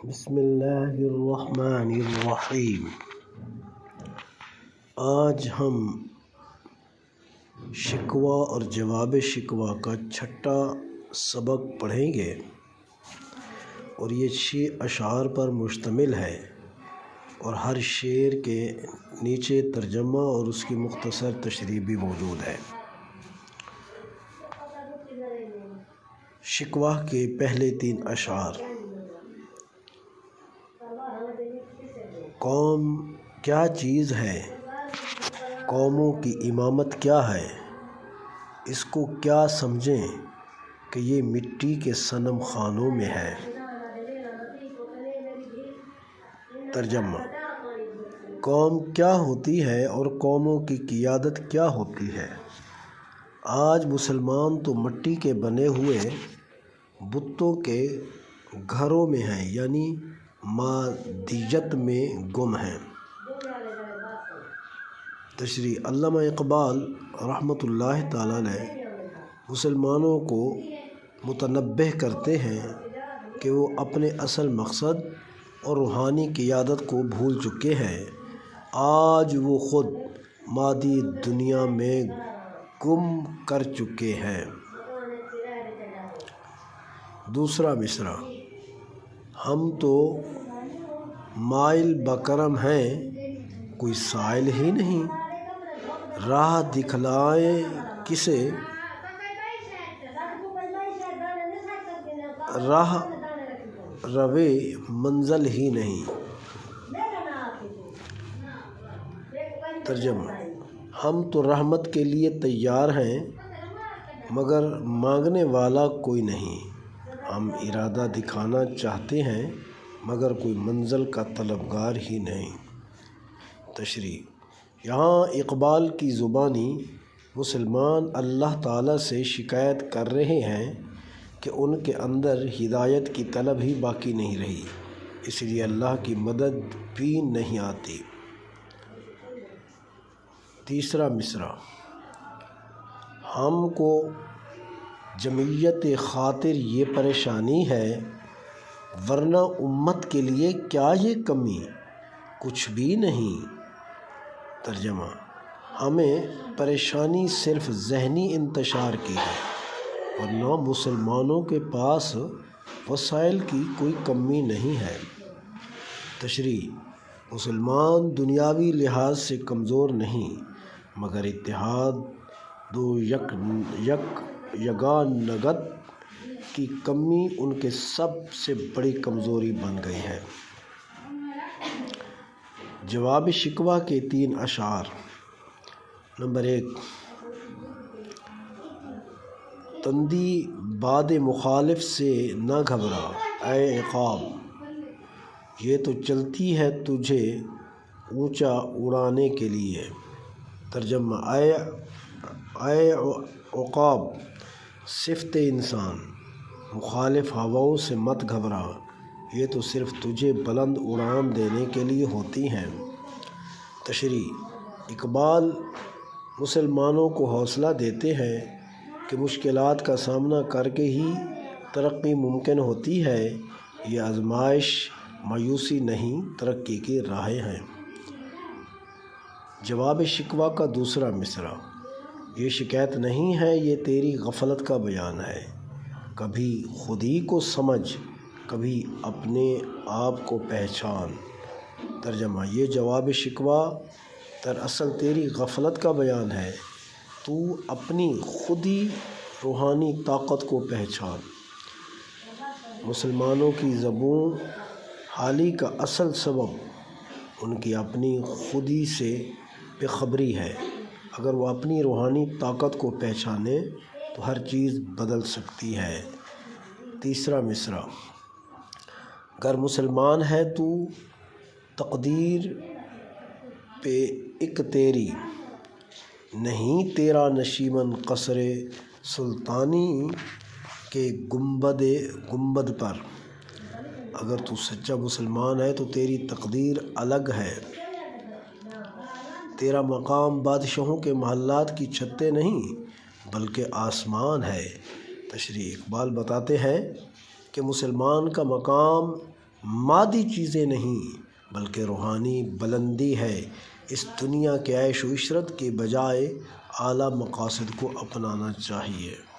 بسم اللہ الرحمن الرحیم۔ آج ہم شکوہ اور جواب شکوہ کا چھٹا سبق پڑھیں گے اور یہ 6 اشعار پر مشتمل ہے اور ہر شعر کے نیچے ترجمہ اور اس کی مختصر تشریح بھی موجود ہے۔ شکوہ کے پہلے 3 اشعار۔ قوم کیا چیز ہے، قوموں کی امامت کیا ہے، اس کو کیا سمجھیں کہ یہ مٹی کے صنم خانوں میں ہے۔ ترجمہ: قوم کیا ہوتی ہے اور قوموں کی قیادت کیا ہوتی ہے۔ آج مسلمان تو مٹی کے بنے ہوئے بتوں کے گھروں میں ہیں، یعنی مادیت میں گم ہیں۔ تشریح: علامہ اقبال رحمۃ اللہ تعالیٰ علیہ مسلمانوں کو متنبہ کرتے ہیں کہ وہ اپنے اصل مقصد اور روحانی قیادت کو بھول چکے ہیں۔ آج وہ خود مادی دنیا میں گم کر چکے ہیں۔ دوسرا مصرع: ہم تو مائل بکرم ہیں، کوئی سائل ہی نہیں، راہ دکھلائیں کسے، راہ روے منزل ہی نہیں۔ ترجمہ: ہم تو رحمت کے لیے تیار ہیں مگر مانگنے والا کوئی نہیں، ہم ارادہ دکھانا چاہتے ہیں مگر کوئی منزل کا طلبگار ہی نہیں۔ تشریح: یہاں اقبال کی زبانی مسلمان اللہ تعالیٰ سے شکایت کر رہے ہیں کہ ان کے اندر ہدایت کی طلب ہی باقی نہیں رہی، اس لیے اللہ کی مدد بھی نہیں آتی۔ تیسرا مصرع: ہم کو جمعیت خاطر یہ پریشانی ہے، ورنہ امت کے لیے کیا یہ کمی، کچھ بھی نہیں۔ ترجمہ: ہمیں پریشانی صرف ذہنی انتشار کی ہے، ورنہ مسلمانوں کے پاس وسائل کی کوئی کمی نہیں ہے۔ تشریح: مسلمان دنیاوی لحاظ سے کمزور نہیں مگر اتحاد و یگانگت کی کمی ان کے سب سے بڑی کمزوری بن گئی ہے۔ جواب شکوہ کے 3 اشعار۔ نمبر 1: تندی باد مخالف سے نہ گھبرا اے عقاب، یہ تو چلتی ہے تجھے اونچا اڑانے کے لیے۔ ترجمہ: اے عقاب، صفت انسان، مخالف ہواؤں سے مت گھبرا، یہ تو صرف تجھے بلند اڑان دینے کے لیے ہوتی ہیں۔ تشریح: اقبال مسلمانوں کو حوصلہ دیتے ہیں کہ مشکلات کا سامنا کر کے ہی ترقی ممکن ہوتی ہے، یہ آزمائش مایوسی نہیں ترقی کی راہیں ہیں۔ جواب شکوہ کا دوسرا مصرع: یہ شکایت نہیں ہے، یہ تیری غفلت کا بیان ہے، کبھی خودی کو سمجھ، کبھی اپنے آپ کو پہچان۔ ترجمہ: یہ جواب شکوہ دراصل تیری غفلت کا بیان ہے، تو اپنی خودی روحانی طاقت کو پہچان۔ مسلمانوں کی زبون حالی کا اصل سبب ان کی اپنی خودی سے بے خبری ہے، اگر وہ اپنی روحانی طاقت کو پہچانے تو ہر چیز بدل سکتی ہے۔ تیسرا مصرع: گر مسلمان ہے تو تقدیر پہ اک تیری، نہیں تیرا نشیمن قصر سلطانی کے گنبد پر۔ اگر تو سچا مسلمان ہے تو تیری تقدیر الگ ہے، تیرا مقام بادشاہوں کے محلات کی چھتیں نہیں بلکہ آسمان ہے۔ تشریح: اقبال بتاتے ہیں کہ مسلمان کا مقام مادی چیزیں نہیں بلکہ روحانی بلندی ہے۔ اس دنیا کے عیش و عشرت کے بجائے اعلیٰ مقاصد کو اپنانا چاہیے۔